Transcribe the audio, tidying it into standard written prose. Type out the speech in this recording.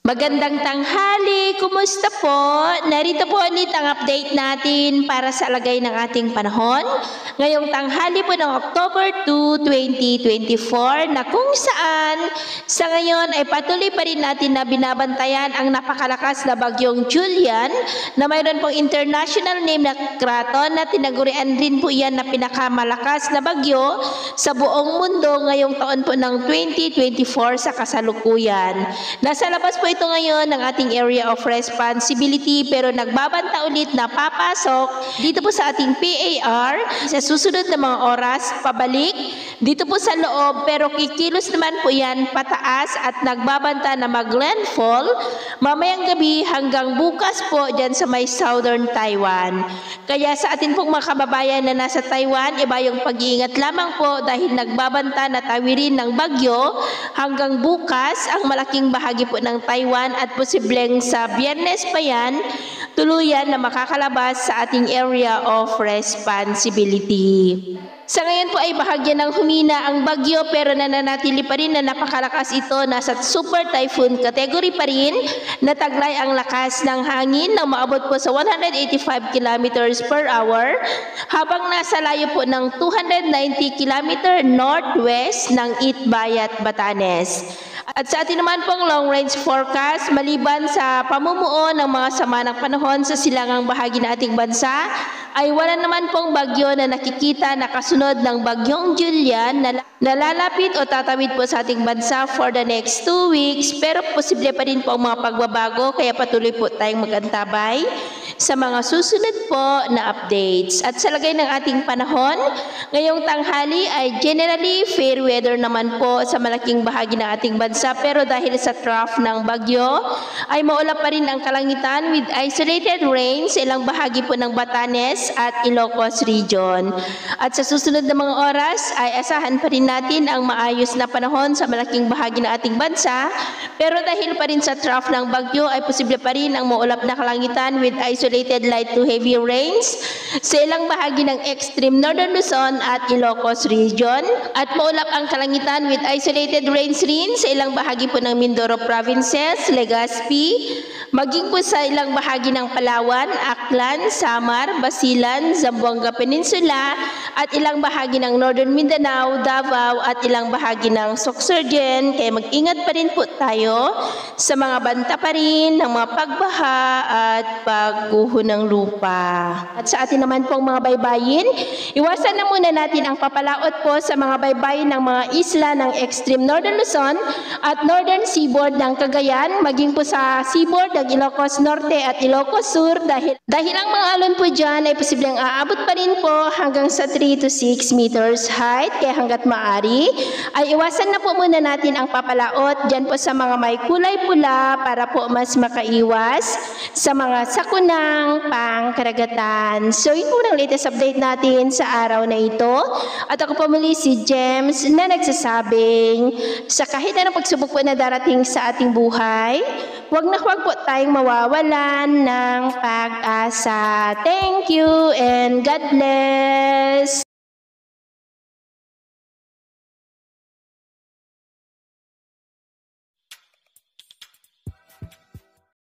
Magandang tanghali, kumusta po? Narito po ulit ang update natin para sa lagay ng ating panahon. Ngayong tanghali po ng October 2, 2024 na kung saan sa ngayon ay patuloy pa rin natin na binabantayan ang napakalakas na bagyong Julian na mayroon pong international name na Kraton na tinagurian rin po yan na pinakamalakas na bagyo sa buong mundo ngayong taon po ng 2024 sa kasalukuyan. Nasa labas po ito ngayon ng ating area of responsibility pero nagbabanta ulit na papasok dito po sa ating PAR sa susunod na mga oras pabalik dito po sa loob pero kikilos naman po yan pataas at nagbabanta na mag-landfall mamayang gabi hanggang bukas po dyan sa may southern Taiwan. Kaya sa atin pong mga kababayan na nasa Taiwan, iba yung pag-iingat lamang po dahil nagbabanta na tawirin ng bagyo hanggang bukas ang malaking bahagi po ng Taiwan at posibleng sa Biyernes pa yan, tuluyan na makakalabas sa ating area of responsibility. Sa ngayon po ay bahagya ng humina ang bagyo pero nananatili pa rin na napakalakas ito, nasa super typhoon category pa rin, nataglay ang lakas ng hangin na maabot po sa 185 kilometers per hour habang nasa layo po ng 290 kilometer northwest ng Itbayat, Batanes. At sa atin naman pong long-range forecast, maliban sa pamumuo ng mga sama ng panahon sa silangang bahagi ng ating bansa, ay wala naman pong bagyo na nakikita na kasunod ng bagyong Julian na lalapit o tatawid po sa ating bansa for the next 2 weeks. Pero posible pa rin po ang mga pagbabago, kaya patuloy po tayong mag-antabay sa mga susunod po na updates. At sa lagay ng ating panahon, ngayong tanghali ay generally fair weather naman po sa malaking bahagi ng ating bansa. Pero dahil sa trough ng bagyo, ay maulap pa rin ang kalangitan with isolated rain sa ilang bahagi po ng Batanes at Ilocos region. At sa susunod na mga oras ay asahan pa rin natin ang maayos na panahon sa malaking bahagi ng ating bansa. Pero dahil pa rin sa trough ng bagyo ay posible pa rin ang maulap na kalangitan with isolated light to heavy rains sa ilang bahagi ng extreme northern Luzon at Ilocos region. At maulap ang kalangitan with isolated rains rin sa ilang bahagi po ng Mindoro provinces, Legazpi, maging po sa ilang bahagi ng Palawan, Aklan, Samar, Basilan, Zamboanga Peninsula, at ilang bahagi ng Northern Mindanao, Davao, at ilang bahagi ng Sorsogon. Kaya mag-ingat pa rin po tayo sa mga banta pa rin ng mga pagbaha at pagguho ng lupa. At sa atin naman pong mga baybayin, iwasan na muna natin ang papalaot po sa mga baybayin ng mga isla ng extreme Northern Luzon at Northern Seaboard ng Cagayan, maging po sa seaboard ng Ilocos Norte at Ilocos Sur dahil ang mga alon po dyan ay posibleng aabot pa rin po hanggang sa 3 to 6 meters height. Kaya hanggat maaari ay iwasan na po muna natin ang papalaot dyan po sa mga may kulay pula para po mas makaiwas sa mga sakunang pangkaragatan. So yun po ang latest update natin sa araw na ito. At ako po muli si James na nagsasabing sa kahit anong pagsubok po na darating sa ating buhay, huwag po tayong mawawalan ng pag-asa. Thank you and God bless!